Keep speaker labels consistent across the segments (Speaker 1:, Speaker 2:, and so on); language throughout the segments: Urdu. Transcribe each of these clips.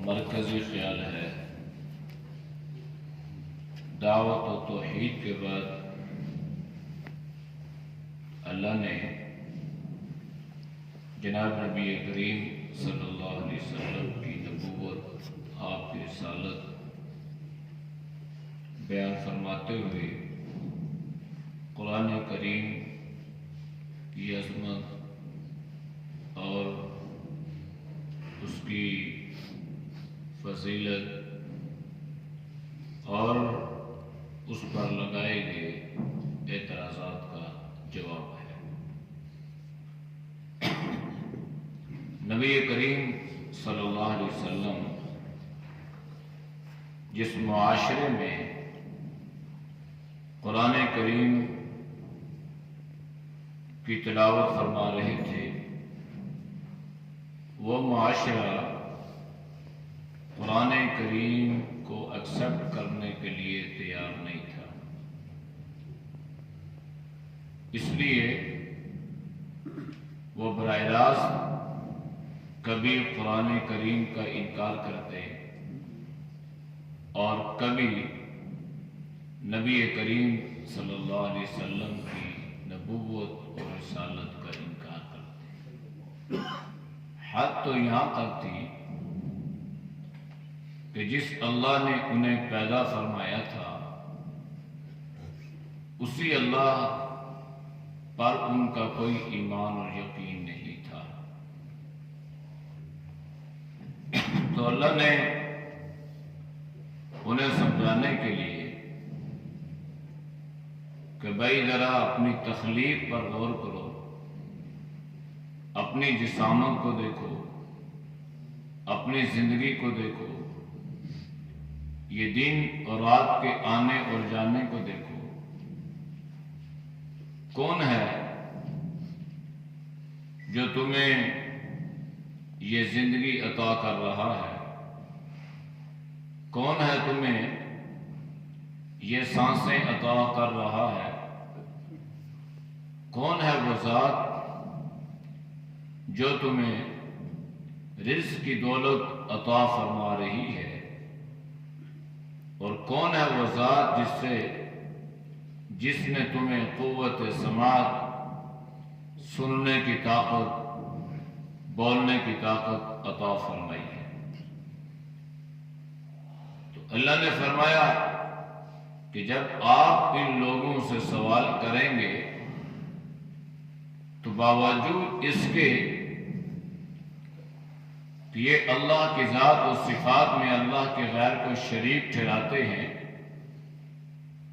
Speaker 1: مرکزی خیال ہے دعوت و توحید کے بعد اللہ نے جناب نبی کریم صلی اللہ علیہ وسلم کی نبوت، آپ کی رسالت بیان فرماتے ہوئے قرآن کریم کی عظمت اور اس کی فضیلت اور اس پر لگائے گئے اعتراضات کا جواب ہے۔ نبی کریم صلی اللہ علیہ وسلم جس معاشرے میں قرآن کریم کی تلاوت فرما رہے تھے، وہ معاشرہ قرآن کریم کو ایکسپٹ کرنے کے لیے تیار نہیں تھا۔ اس لیے وہ براہ راست کبھی قرآن کریم کا انکار کرتے اور کبھی نبی کریم صلی اللہ علیہ وسلم کی نبوت اور رسالت کا انکار کرتے۔ حد تو یہاں تک تھی کہ جس اللہ نے انہیں پیدا فرمایا تھا اسی اللہ پر ان کا کوئی ایمان اور یقین نہیں تھا۔ تو اللہ نے انہیں سمجھانے کے لیے کہ بھائی ذرا اپنی تخلیق پر غور کرو، اپنی جسامت کو دیکھو، اپنی زندگی کو دیکھو، یہ دن اور رات کے آنے اور جانے کو دیکھو۔ کون ہے جو تمہیں یہ زندگی عطا کر رہا ہے؟ کون ہے تمہیں یہ سانسیں عطا کر رہا ہے؟ کون ہے وہ ذات جو تمہیں رزق کی دولت عطا فرما رہی ہے؟ اور کون ہے وہ ذات جس نے تمہیں قوت سماعت، سننے کی طاقت، بولنے کی طاقت عطا فرمائی ہے؟ تو اللہ نے فرمایا کہ جب آپ ان لوگوں سے سوال کریں گے تو باوجود اس کے کہ یہ اللہ کی ذات و صفات میں اللہ کے غیر کو شریک ٹھہراتے ہیں،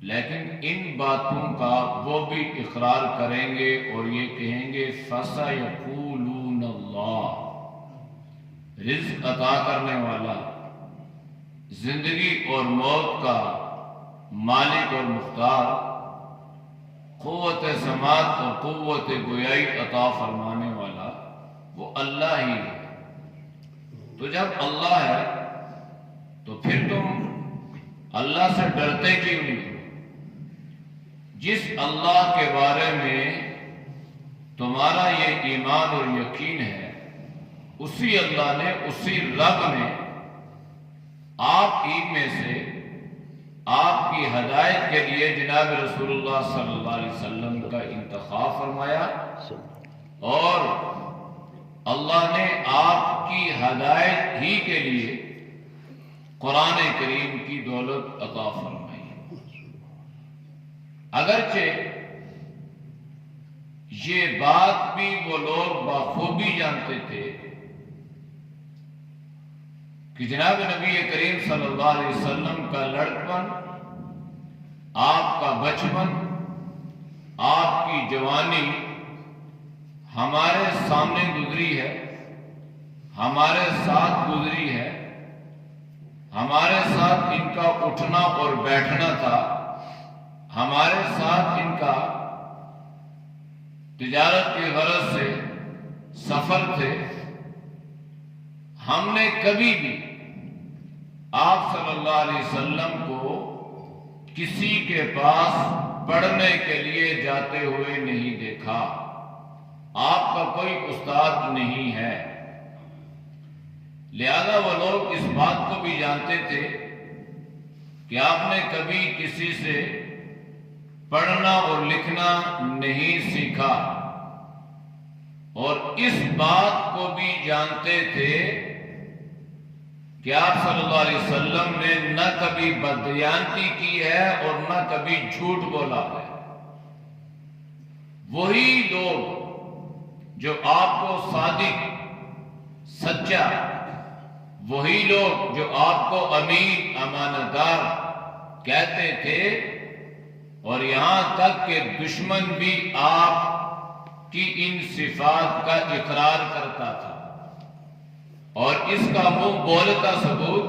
Speaker 1: لیکن ان باتوں کا وہ بھی اقرار کریں گے اور یہ کہیں گے فَسَيَقُولُونَ اللَّهُ، رزق عطا کرنے والا، زندگی اور موت کا مالک اور مختار، قوت سماعت اور قوت گویائی عطا فرمانے والا وہ اللہ ہی ہے۔ تو جب اللہ ہے تو پھر تم اللہ سے ڈرتے کیوں نہیں؟ جس اللہ کے بارے میں تمہارا یہ ایمان اور یقین ہے، اسی اللہ نے، اسی رب نے آپ ہی میں سے آپ کی ہدایت کے لیے جناب رسول اللہ صلی اللہ علیہ وسلم کا انتخاب فرمایا، اور اللہ نے آپ کی ہدایت ہی کے لیے قرآن کریم کی دولت عطا فرمائی۔ اگرچہ یہ بات بھی وہ لوگ بخوبی جانتے تھے کہ جناب نبی کریم صلی اللہ علیہ وسلم کا لڑکپن، آپ کا بچپن، آپ کی جوانی ہمارے سامنے گزری ہے، ہمارے ساتھ گزری ہے، ہمارے ساتھ ان کا اٹھنا اور بیٹھنا تھا، ہمارے ساتھ ان کا تجارت کی غرض سے سفر تھے۔ ہم نے کبھی بھی آپ صلی اللہ علیہ وسلم کو کسی کے پاس پڑھنے کے لیے جاتے ہوئے نہیں دیکھا، آپ کا کوئی استاد نہیں ہے۔ لہذا وہ لوگ اس بات کو بھی جانتے تھے کہ آپ نے کبھی کسی سے پڑھنا اور لکھنا نہیں سیکھا، اور اس بات کو بھی جانتے تھے کہ آپ صلی اللہ علیہ وسلم نے نہ کبھی بددیانتی کی ہے اور نہ کبھی جھوٹ بولا ہے۔ وہی لوگ جو آپ کو صادق، سچا، وہی لوگ جو آپ کو امین، امانت دار کہتے تھے، اور یہاں تک کہ دشمن بھی آپ کی ان صفات کا اقرار کرتا تھا۔ اور اس کا منہ بولتا ثبوت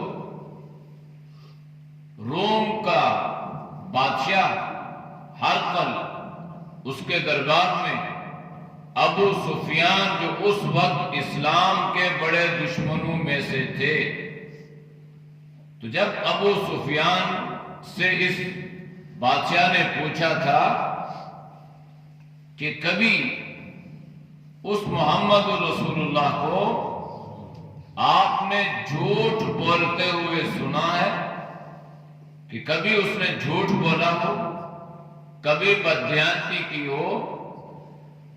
Speaker 1: روم کا بادشاہ ہرقل، اس کے دربار میں ابو سفیان جو اس وقت اسلام کے بڑے دشمنوں میں سے تھے، تو جب ابو سفیان سے اس بادشاہ نے پوچھا تھا کہ کبھی اس محمد رسول اللہ کو آپ نے جھوٹ بولتے ہوئے سنا ہے، کہ کبھی اس نے جھوٹ بولا ہو، کبھی بددیانتی کی ہو،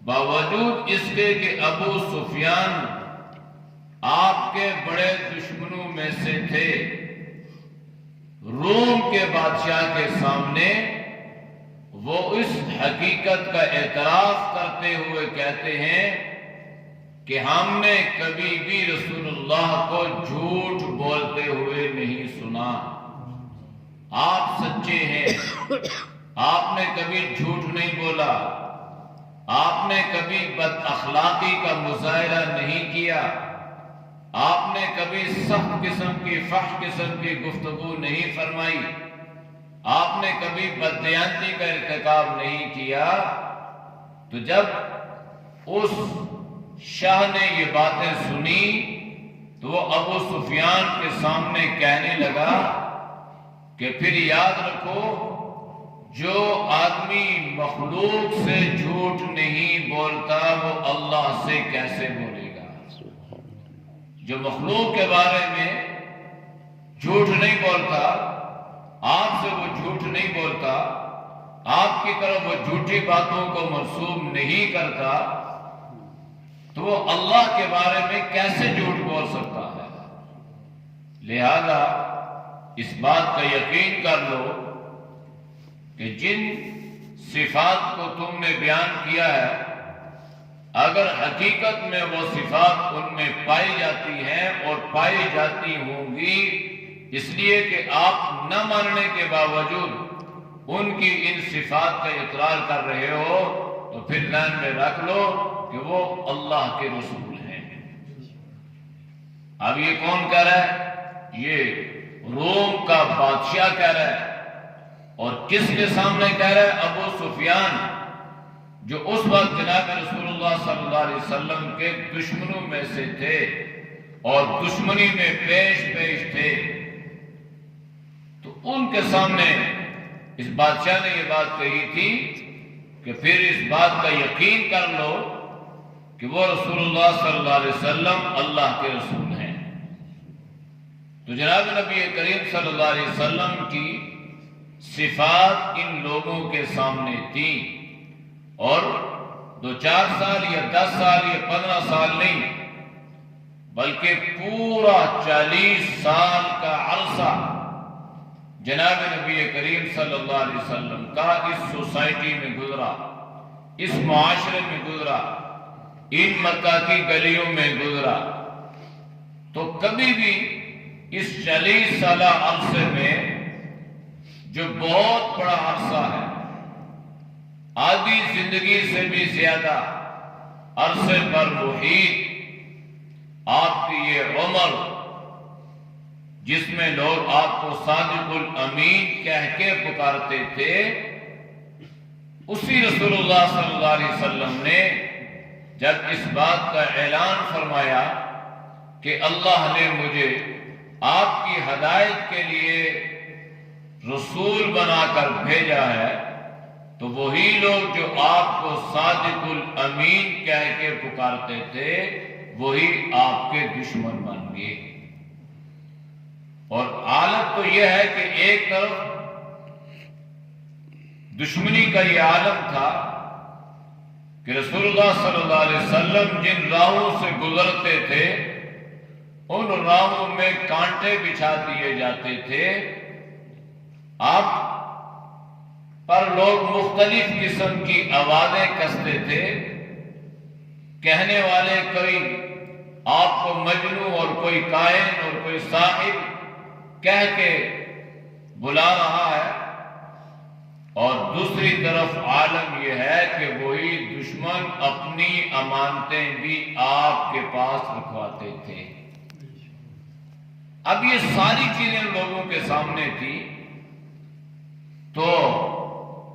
Speaker 1: باوجود اس کے کہ ابو سفیان آپ کے بڑے دشمنوں میں سے تھے، روم کے بادشاہ کے سامنے وہ اس حقیقت کا اعتراف کرتے ہوئے کہتے ہیں کہ ہم نے کبھی بھی رسول اللہ کو جھوٹ بولتے ہوئے نہیں سنا۔ آپ سچے ہیں، آپ نے کبھی جھوٹ نہیں بولا، آپ نے کبھی بد اخلاقی کا مظاہرہ نہیں کیا، آپ نے کبھی سخت قسم کی، فحش قسم کی گفتگو نہیں فرمائی، آپ نے کبھی بددیانتی کا ارتکاب نہیں کیا۔ تو جب اس شاہ نے یہ باتیں سنی تو وہ ابو سفیان کے سامنے کہنے لگا کہ پھر یاد رکھو، جو آدمی مخلوق سے جھوٹ نہیں بولتا وہ اللہ سے کیسے بولے گا؟ جو مخلوق کے بارے میں جھوٹ نہیں بولتا، آپ سے وہ جھوٹ نہیں بولتا، آپ کی طرف وہ جھوٹی باتوں کو منسوب نہیں کرتا، تو وہ اللہ کے بارے میں کیسے جھوٹ بول سکتا ہے؟ لہذا اس بات کا یقین کر لو کہ جن صفات کو تم نے بیان کیا ہے، اگر حقیقت میں وہ صفات ان میں پائی جاتی ہیں اور پائی جاتی ہوں گی، اس لیے کہ آپ نہ ماننے کے باوجود ان کی ان صفات کا اقرار کر رہے ہو، تو پھر ذہن میں رکھ لو کہ وہ اللہ کے رسول ہیں۔ اب یہ کون کہہ رہا ہے؟ یہ روم کا بادشاہ کہہ رہا ہے، اور کس کے سامنے کہہ رہا ہے؟ ابو سفیان، جو اس وقت جناب رسول اللہ صلی اللہ علیہ وسلم کے دشمنوں میں سے تھے اور دشمنی میں پیش تھے، تو ان کے سامنے اس بادشاہ نے یہ بات کہی تھی کہ پھر اس بات کا یقین کر لو کہ وہ رسول اللہ صلی اللہ علیہ وسلم اللہ کے رسول ہیں۔ تو جناب نبی کریم صلی اللہ علیہ وسلم کی صفات ان لوگوں کے سامنے تھیں، اور 2-4 سال یا 10 سال یا 15 سال نہیں، بلکہ پورا 40 سال کا عرصہ جناب نبی کریم صلی اللہ علیہ وسلم کا اس سوسائٹی میں گزرا، اس معاشرے میں گزرا، ان مکہ کی گلیوں میں گزرا۔ تو کبھی بھی اس 40 سالہ عرصے میں، جو بہت بڑا عرصہ ہے، آدھی زندگی سے بھی زیادہ عرصے پر محیط آپ کی یہ عمر، جس میں لوگ آپ کو صادق الامین کہہ کے پکارتے تھے، اسی رسول اللہ صلی اللہ علیہ وسلم نے جب اس بات کا اعلان فرمایا کہ اللہ نے مجھے آپ کی ہدایت کے لیے رسول بنا کر بھیجا ہے، تو وہی لوگ جو آپ کو صادق الامین کہہ کے پکارتے تھے، وہی آپ کے دشمن بن گئے۔ اور حالت تو یہ ہے کہ ایک طرف دشمنی کا یہ عالم تھا کہ رسول اللہ صلی اللہ علیہ وسلم جن راہوں سے گزرتے تھے ان راہوں میں کانٹے بچھا دیے جاتے تھے. آپ پر لوگ مختلف قسم کی آوازیں کستے تھے. کہنے والے کوئی آپ کو مجنون اور کوئی کاہن اور کوئی ساحر کہہ کے بلا رہا ہے، اور دوسری طرف عالم یہ ہے کہ وہی دشمن اپنی امانتیں بھی آپ کے پاس رکھواتے تھے. اب یہ ساری چیزیں لوگوں کے سامنے تھی، تو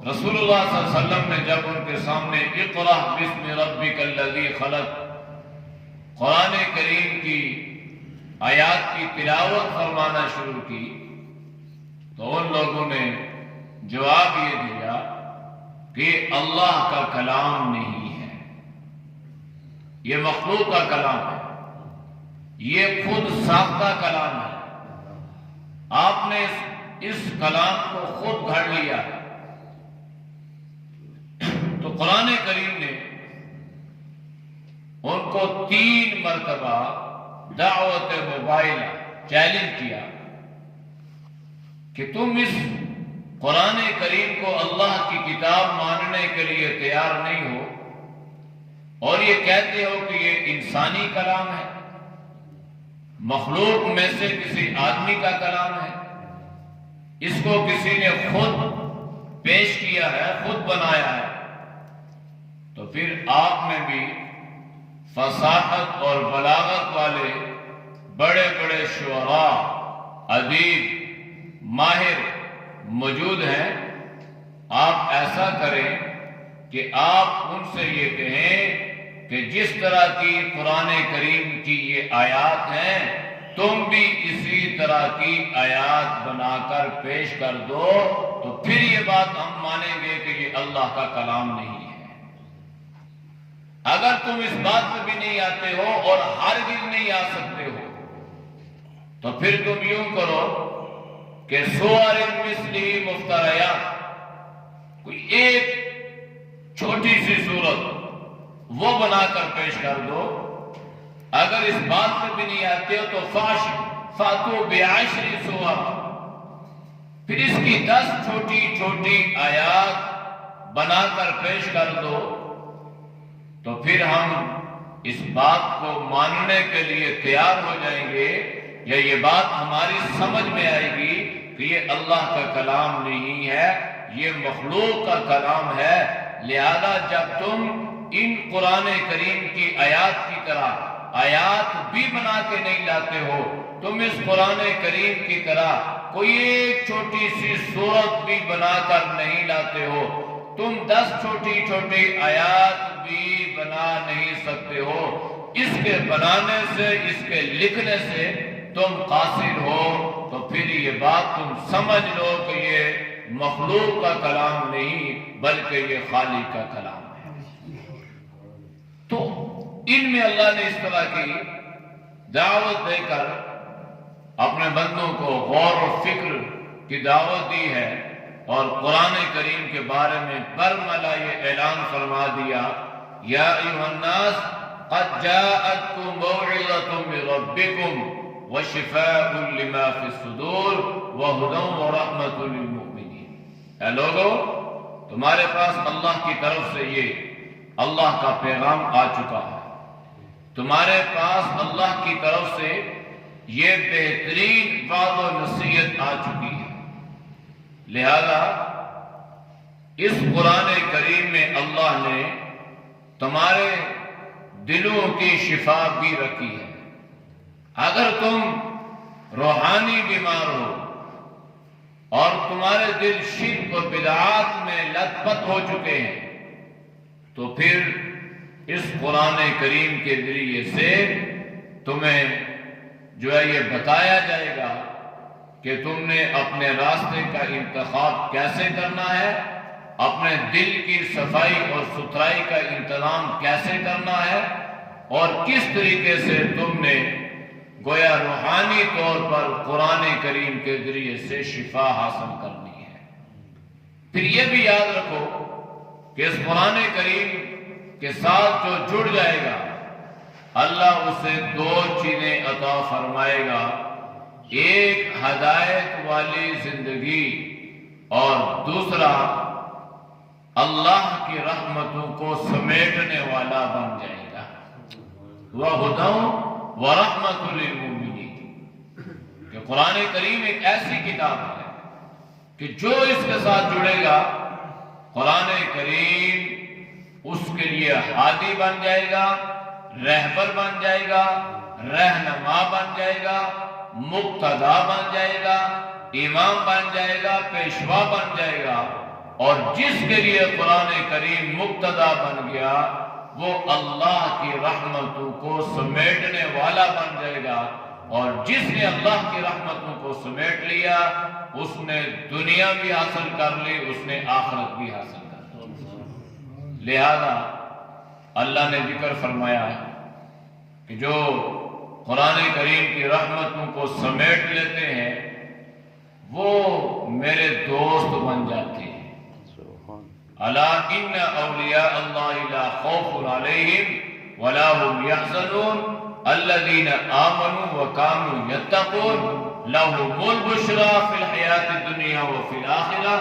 Speaker 1: رسول اللہ صلی اللہ علیہ وسلم نے جب ان کے سامنے اقرأ بسم ربک الذی خلق قرآن کریم کی آیات کی تلاوت فرمانا شروع کی، تو ان لوگوں نے جواب یہ دیا کہ اللہ کا کلام نہیں ہے، یہ مخلوق کا کلام ہے، یہ خود ساختہ کلام ہے. آپ نے اس کلام کو خود گھڑ لیا. تو قرآن کریم نے ان کو 3 مرتبہ دعوت مبائلہ چیلنج کیا کہ تم اس قرآن کریم کو اللہ کی کتاب ماننے کے لیے تیار نہیں ہو، اور یہ کہتے ہو کہ یہ انسانی کلام ہے، مخلوق میں سے کسی آدمی کا کلام ہے، اس کو کسی نے خود پیش کیا ہے، خود بنایا ہے. تو پھر آپ میں بھی فصاحت اور بلاغت والے بڑے بڑے شعراء، ادیب، ماہر موجود ہیں. آپ ایسا کریں کہ آپ ان سے یہ کہیں کہ جس طرح کی قرآن کریم کی یہ آیات ہیں، تم بھی اسی طرح کی آیات بنا کر پیش کر دو، تو پھر یہ بات ہم مانیں گے کہ یہ اللہ کا کلام نہیں ہے. اگر تم اس بات پہ بھی نہیں آتے ہو اور ہرگز نہیں آ سکتے ہو، تو پھر تم یوں کرو کہ سور مثلی مفتریات، کوئی ایک چھوٹی سی صورت وہ بنا کر پیش کر دو. اگر اس بات پہ بھی نہیں آتے ہو تو فاتو بعشر سور، پھر اس کی 10 چھوٹی چھوٹی آیات بنا کر پیش کر دو، تو پھر ہم اس بات کو ماننے کے لیے تیار ہو جائیں گے، یا یہ بات ہماری سمجھ میں آئے گی کہ یہ اللہ کا کلام نہیں ہے، یہ مخلوق کا کلام ہے. لہذا جب تم ان قرآن کریم کی آیات کی طرح آیات بھی بنا کے نہیں لاتے ہو، تم اس قرآن کریم کی طرح کوئی ایک چھوٹی سی سورت بھی بنا کر نہیں لاتے ہو، تم 10 چھوٹی چھوٹی آیات بھی بنا نہیں سکتے ہو، اس کے بنانے سے، اس کے لکھنے سے تم قاصر ہو، تو پھر یہ بات تم سمجھ لو کہ یہ مخلوق کا کلام نہیں بلکہ یہ خالق کا کلام ہے. تو ان میں اللہ نے اس طرح کی دعوت دے کر اپنے بندوں کو غور و فکر کی دعوت دی ہے، اور قرآن کریم کے بارے میں برملا یہ اعلان فرما دیا، یا ایھا الناس قد جاءتکم موعظۃ من ربکم وشفاء لما فی الصدور وہدی ورحمۃ للمؤمنین. اے لوگو، تمہارے پاس اللہ کی طرف سے یہ اللہ کا پیغام آ چکا ہے، تمہارے پاس اللہ کی طرف سے یہ بہترین وعظ و نصیحت آ چکی ہے. لہذا اس قرآن کریم میں اللہ نے تمہارے دلوں کی شفا بھی رکھی ہے. اگر تم روحانی بیمار ہو اور تمہارے دل شرک و بدعات میں لت پت ہو چکے ہیں، تو پھر اس قرآن کریم کے ذریعے سے تمہیں جو ہے یہ بتایا جائے گا کہ تم نے اپنے راستے کا انتخاب کیسے کرنا ہے، اپنے دل کی صفائی اور ستھرائی کا انتظام کیسے کرنا ہے، اور کس طریقے سے تم نے گویا روحانی طور پر قرآن کریم کے ذریعے سے شفا حاصل کرنی ہے۔ پھر یہ بھی یاد رکھو کہ اس قرآن کریم کے ساتھ جو جڑ جائے گا اللہ اسے دو چیزیں عطا فرمائے گا، ایک ہدایت والی زندگی اور دوسرا اللہ کی رحمتوں کو سمیٹنے والا بن جائے گا۔ وَهُدًى وَرَحْمَةٌ لِّلْمُؤْمِنِينَ کہ قرآن کریم ایک ایسی کتاب ہے کہ جو اس کے ساتھ جڑے گا قرآن کریم اس کے لیے ہادی بن جائے گا، رہبر بن جائے گا، رہنما بن جائے گا، مقتدا بن جائے گا، امام بن جائے گا، پیشوا بن جائے گا۔ اور جس کے لیے قرآن کریم مقتدا بن گیا وہ اللہ کی رحمتوں کو سمیٹنے والا بن جائے گا، اور جس نے اللہ کی رحمتوں کو سمیٹ لیا اس نے دنیا بھی حاصل کر لی، اس نے آخرت بھی حاصل کر لی۔ لہذا اللہ نے ذکر فرمایا کہ جو قرآن کریم کی رحمتوں کو سمیٹ لیتے ہیں وہ میرے دوست بن جاتے ہیں۔ الا ان اولیاء اللہ لا خوف علیہم ولا هم يحزنون الذين آمنوا وكانوا يتقون لهم البشرى في الحياة الدنيا وفي الآخرة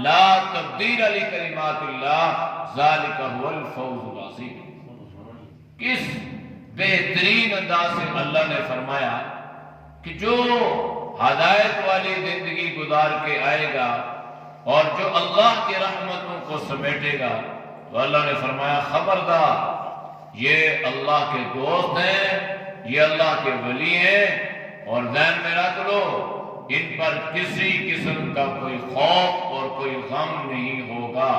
Speaker 1: لا تبديل لكلمات الله ذلك هو الفوز العظيم۔ کس بہترین انداز سے اللہ نے فرمایا کہ جو ہدایت والی زندگی گزار کے آئے گا اور جو اللہ کی رحمتوں کو سمیٹے گا تو اللہ نے فرمایا خبردار یہ اللہ کے دوست ہیں، یہ اللہ کے ولی ہیں، اور ذہن میں رکھ لو ان پر کسی قسم کا کوئی خوف اور کوئی غم نہیں ہوگا۔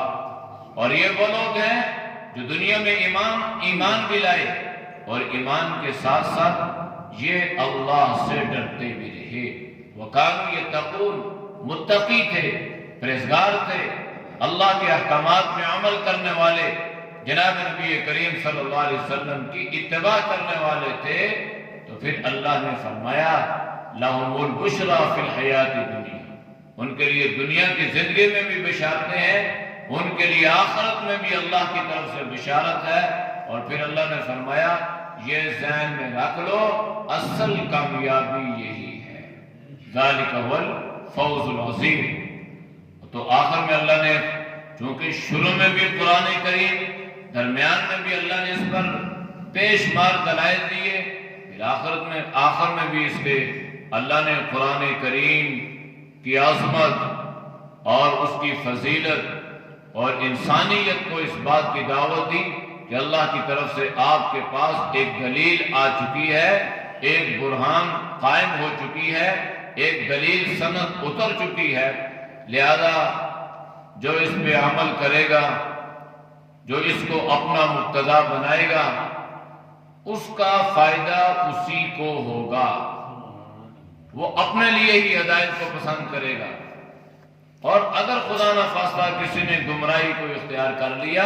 Speaker 1: اور یہ وہ لوگ ہیں جو دنیا میں ایمان بھی لائے اور ایمان کے ساتھ ساتھ یہ اللہ سے ڈرتے بھی رہے۔ وَكَانُوا يَتَّقُونَ متقی تھے، پرہیزگار تھے، اللہ کے احکامات میں عمل کرنے والے، جناب نبی کریم صلی اللہ علیہ وسلم کی اتباع کرنے والے تھے۔ تو پھر اللہ نے فرمایا لَهُمُ الْبُشْرَى فِي الْحَيَاةِ الدُّنْيَا، ان کے لیے دنیا کی زندگی میں بھی بشارتیں ہیں، ان کے لیے آخرت میں بھی اللہ کی طرف سے بشارت ہے۔ اور پھر اللہ نے فرمایا یہ ذہن میں رکھ لو اصل کامیابی یہی ہے، ذالک هو الفوز العظیم۔ تو آخر میں اللہ نے چونکہ شروع میں بھی قرآن کریم، درمیان میں بھی اللہ نے اس پر بے شمار دلائل دیے، پھر آخر میں بھی اس کے اللہ نے قرآن کریم کی عظمت اور اس کی فضیلت اور انسانیت کو اس بات کی دعوت دی کہ اللہ کی طرف سے آپ کے پاس ایک دلیل آ چکی ہے، ایک برہان قائم ہو چکی ہے، ایک دلیل سند اتر چکی ہے، لہذا جو اس پہ عمل کرے گا، جو اس کو اپنا مقتدا بنائے گا اس کا فائدہ اسی کو ہوگا، وہ اپنے لیے ہی ہدایت کو پسند کرے گا۔ اور اگر خدا نہ خواستہ کسی نے گمراہی کو اختیار کر لیا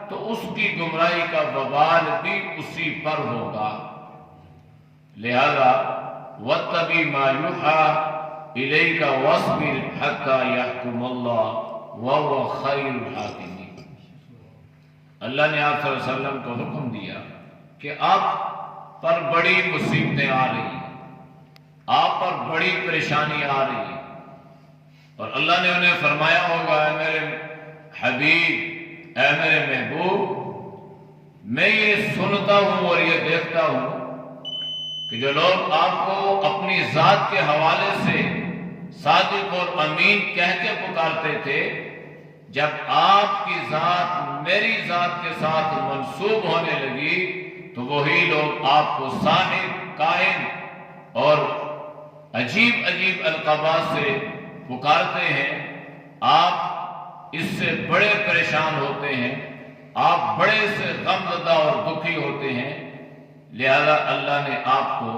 Speaker 1: تو اس کی گمراہی کا وبال بھی اسی پر ہوگا۔ لہذا وَاتَّبِعْ مَا يُوحَىٰ إِلَيْكَ وَاصْبِرْ حَتَّىٰ يَحْكُمَ اللَّهُ وَهُوَ خَيْرُ الْحَاكِمِينَ۔ اللہ نے آپ صلی اللہ علیہ وسلم کو حکم دیا کہ آپ پر بڑی مصیبتیں آ رہی ہیں، آپ پر بڑی پریشانی آ رہی ہے، اور اللہ نے انہیں فرمایا ہوگا اے میرے حبیب، اے میرے محبوب، میں یہ سنتا ہوں اور یہ دیکھتا ہوں کہ جو لوگ آپ کو اپنی ذات کے حوالے سے صادق اور امین کہہ کے پکارتے تھے، جب آپ کی ذات میری ذات کے ساتھ منسوب ہونے لگی تو وہی لوگ آپ کو ساحر، کاہن اور عجیب عجیب القابات سے پکارتے ہیں۔ آپ اس سے بڑے پریشان ہوتے ہیں، آپ بڑے سے غم زدہ اور دکھی ہوتے ہیں، لہذا اللہ نے آپ کو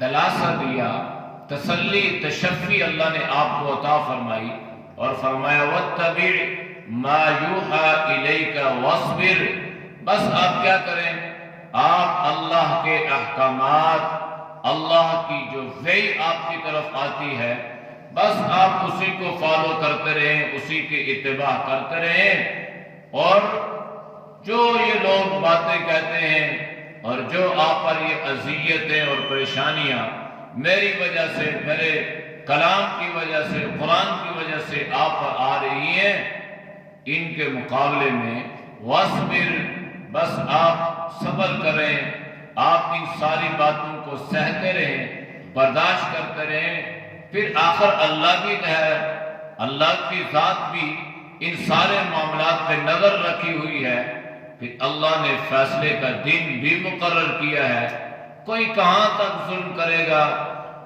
Speaker 1: دلاسا دیا، تسلی، تشفی اللہ نے آپ کو عطا فرمائی اور فرمایا وَاتَّبِعْ مَا يُوحَىٰ إِلَيْكَ وَاصْبِرْ۔ بس آپ کیا کریں، آپ اللہ کے احکامات اللہ کی جو وحی آپ کی طرف آتی ہے بس آپ اسی کو فالو کرتے رہیں، اسی کے اتباع کرتے رہیں، اور جو یہ لوگ باتیں کہتے ہیں اور جو آپ پر یہ اذیتیں اور پریشانیاں میری وجہ سے، میرے کلام کی وجہ سے، قرآن کی وجہ سے آپ پر آ رہی ہیں، ان کے مقابلے میں وَاصْبِرْ، بس آپ صبر کریں، آپ ان ساری باتوں کو سہتے رہیں، برداشت کرتے رہیں، پھر آخر اللہ بھی ہے، اللہ کی ذات بھی ان سارے معاملات پہ نظر رکھی ہوئی ہے، پھر اللہ نے فیصلے کا دن بھی مقرر کیا ہے۔ کوئی کہاں تک ظلم کرے گا،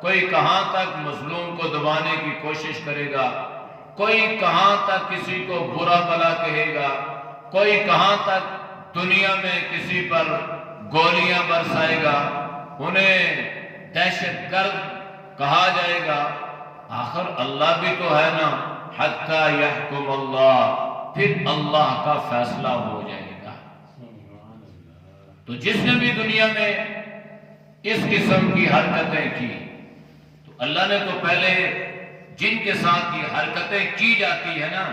Speaker 1: کوئی کہاں تک مظلوم کو دبانے کی کوشش کرے گا، کوئی کہاں تک کسی کو برا بھلا کہے گا، کوئی کہاں تک دنیا میں کسی پر گولیاں برسائے گا، انہیں دہشت گرد کہا جائے گا، آخر اللہ بھی تو ہے نا، حتیٰ یحکم اللہ، پھر اللہ کا فیصلہ ہو جائے گا۔ تو جس نے بھی دنیا میں اس قسم کی حرکتیں کی، تو اللہ نے تو پہلے جن کے ساتھ یہ حرکتیں کی جاتی ہے نا،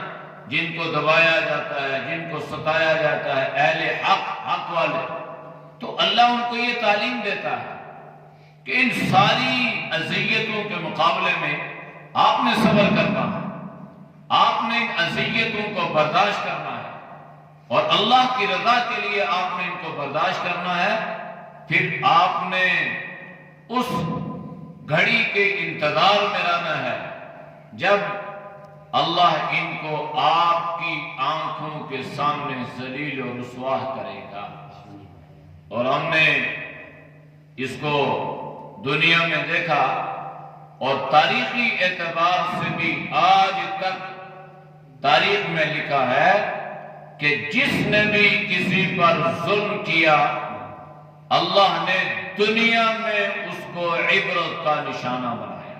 Speaker 1: جن کو دبایا جاتا ہے، جن کو ستایا جاتا ہے، اہل حق والے، تو اللہ ان کو یہ تعلیم دیتا ہے کہ ان ساری اذیتوں کے مقابلے میں آپ نے صبر کرنا ہے، آپ نے ان اذیتوں کو برداشت کرنا ہے، اور اللہ کی رضا کے لیے آپ نے ان کو برداشت کرنا ہے، پھر آپ نے اس گھڑی کے انتظار میں رہنا ہے جب اللہ ان کو آپ کی آنکھوں کے سامنے ذلیل و رسوا کرے گا۔ اور ہم نے اس کو دنیا میں دیکھا، اور تاریخی اعتبار سے بھی آج تک تاریخ میں لکھا ہے کہ جس نے بھی کسی پر ظلم کیا، اللہ نے دنیا میں اس کو عبرت کا نشانہ بنایا۔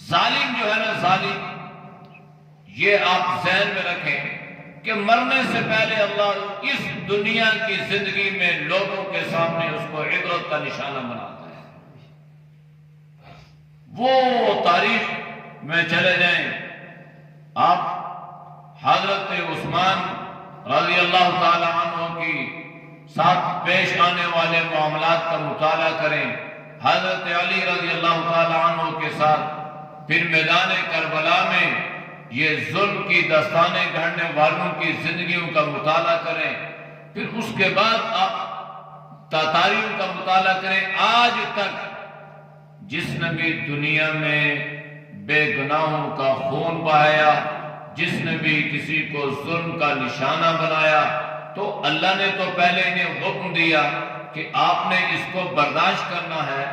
Speaker 1: ظالم جو ہے نا، ظالم، یہ آپ ذہن میں رکھیں کہ مرنے سے پہلے اللہ اس دنیا کی زندگی میں لوگوں کے سامنے اس کو عبرت کا نشانہ بناتا ہے۔ وہ تاریخ میں چلے جائیں، آپ حضرت عثمان رضی اللہ تعالی عنہ کی ساتھ پیش آنے والے معاملات کا مطالعہ کریں، حضرت علی رضی اللہ تعالی عنہ کے ساتھ پھر میدان کربلا میں یہ ظلم کی داستانیں گھڑنے والوں کی زندگیوں کا مطالعہ کریں، پھر اس کے بعد آپ تاتاریوں کا مطالعہ کریں۔ آج تک جس نے بھی دنیا میں بے گناہوں کا خون بہایا، جس نے بھی کسی کو ظلم کا نشانہ بنایا، تو اللہ نے تو پہلے انہیں حکم دیا کہ آپ نے اس کو برداشت کرنا ہے،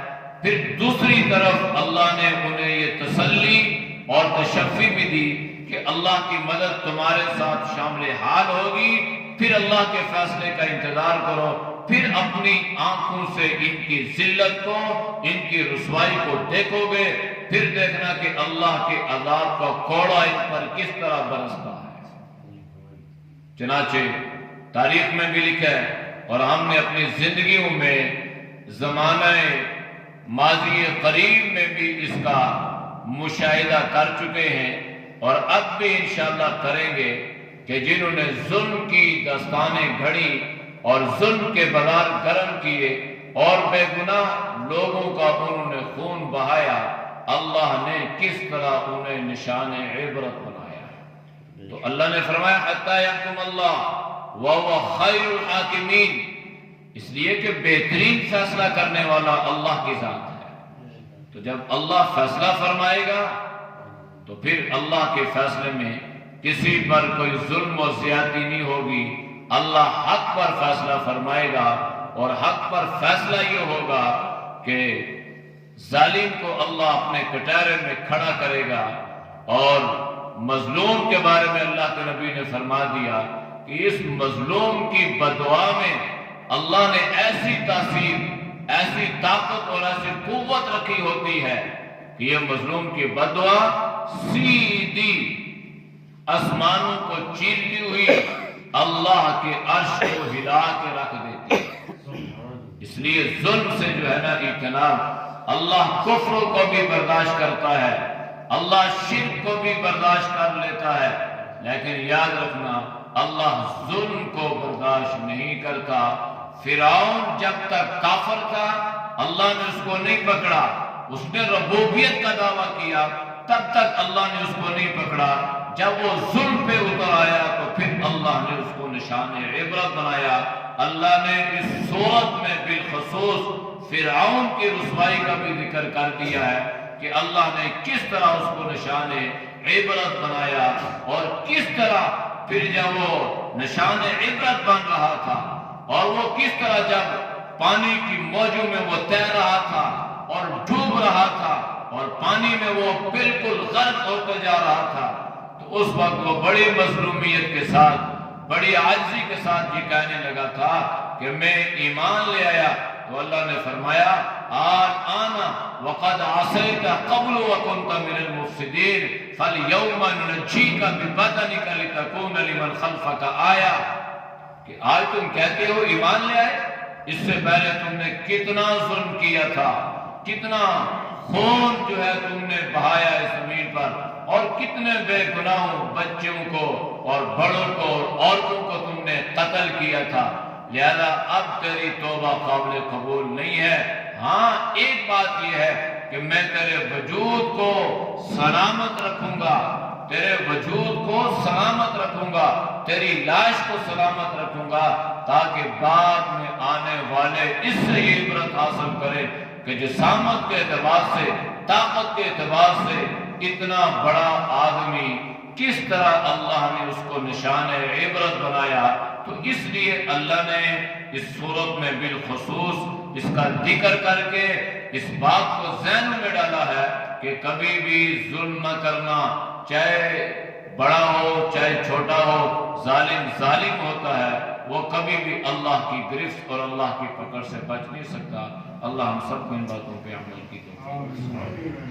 Speaker 1: پھر دوسری طرف اللہ نے انہیں یہ تسلی اور تشفی بھی دی کہ اللہ کی مدد تمہارے ساتھ شامل حال ہوگی، پھر اللہ کے فیصلے کا انتظار کرو، پھر اپنی آنکھوں سے ان کی ذلت کو، ان کی رسوائی کو دیکھو گے، پھر دیکھنا کہ اللہ کے عذاب کا کوڑا ان پر کس طرح برستا ہے۔ چنانچہ تاریخ میں بھی لکھا ہے، اور ہم نے اپنی زندگیوں میں زمانہ ماضی قریب میں بھی اس کا مشاہدہ کر چکے ہیں، اور اب بھی انشاءاللہ کریں گے کہ جنہوں نے ظلم کی داستانیں گھڑی اور ظلم کے بغیر گرم کیے اور بے گناہ لوگوں کا انہوں نے خون بہایا، اللہ نے کس طرح انہیں نشان عبرت بنایا۔ تو اللہ نے فرمایا حتی یحکم اللہ وہو خیر الحاکمین، اس لیے کہ بہترین فیصلہ کرنے والا اللہ کی ذات ہے۔ تو جب اللہ فیصلہ فرمائے گا تو پھر اللہ کے فیصلے میں کسی پر کوئی ظلم و زیادتی نہیں ہوگی، اللہ حق پر فیصلہ فرمائے گا، اور حق پر فیصلہ یہ ہوگا کہ ظالم کو اللہ اپنے کٹہرے میں کھڑا کرے گا، اور مظلوم کے بارے میں اللہ کے نبی نے فرما دیا کہ اس مظلوم کی بددعا میں اللہ نے ایسی تاثیر، ایسی طاقت اور ایسی قوت رکھی ہوتی ہے کہ یہ مظلوم کی بددعا سیدھی آسمانوں کو چیرتی ہوئی اللہ کے عرش کو ہلا کے رکھ دیتی ہے۔ اس لیے ظلم سے جو ہے نا اجتناب اللہ کفر کو بھی برداشت کرتا ہے، اللہ شرک کو بھی برداشت کر لیتا ہے، لیکن یاد رکھنا اللہ ظلم کو برداشت نہیں کرتا۔ فرعون جب تک کافر تھا اللہ نے اس کو نہیں پکڑا، اس نے ربوبیت کا دعویٰ کیا، تب تک اللہ نے اس کو نہیں پکڑا۔ جب وہ ظلم پہ اتر آیا تو پھر اللہ نے اس کو نشان عبرت بنایا۔ اللہ نے اس صورت میں بالخصوص فرعون کی رسوائی کا بھی ذکر کر دیا ہے کہ اللہ نے کس طرح اس کو نشان عبرت بنایا، اور کس طرح پھر جب وہ نشان عبرت بن رہا تھا اور وہ کس طرح جب پانی کی موجوں میں وہ تیر رہا تھا اور ڈوب رہا تھا اور پانی میں وہ بالکل غرق ہوتا جا رہا تھا، تو اس وقت وہ بڑی مظلومیت کے ساتھ، بڑی عاجزی کے ساتھ یہ کہنے لگا تھا کہ میں ایمان لے آیا۔ تو اللہ نے فرمایا الآن وقد عصیت قبل وکنت من المفسدین فالیوم ننجیک ببدنک لتکون لمن خلفک آیہ، کہ آج تم کہتے ہو ایمان لے آئے، اس سے پہلے تم نے کتنا ظلم کیا تھا، کتنا خون جو ہے تم نے بہایا اس زمین پر، اور کتنے بے گناہوں بچوں کو اور بڑوں کو اور عورتوں کو تم نے قتل کیا تھا، لہذا اب تیری توبہ قابل قبول نہیں ہے۔ ہاں ایک بات یہ ہے کہ میں تیرے وجود کو سلامت رکھوں گا، تیرے وجود کو سلامت رکھوں گا، تیری لاش کو سلامت رکھوں گا، تاکہ بعد میں آنے والے اس سے یہ عبرت حاصل کریں کہ جسامت کے اعتبار سے، طاقت کے اعتبار سے اتنا بڑا آدمی کس طرح اللہ نے اس کو نشان عبرت بنایا۔ تو اس لیے اللہ نے اس صورت میں بالخصوص اس کا ذکر کر کے اس بات کو ذہن میں ڈالا ہے کہ کبھی بھی ظلم نہ کرنا، چاہے بڑا ہو چاہے چھوٹا ہو، ظالم ظالم ہوتا ہے، وہ کبھی بھی اللہ کی گرفت اور اللہ کی پکڑ سے بچ نہیں سکتا۔ اللہ ہم سب کو ان باتوں پہ عمل کی توفیق دے۔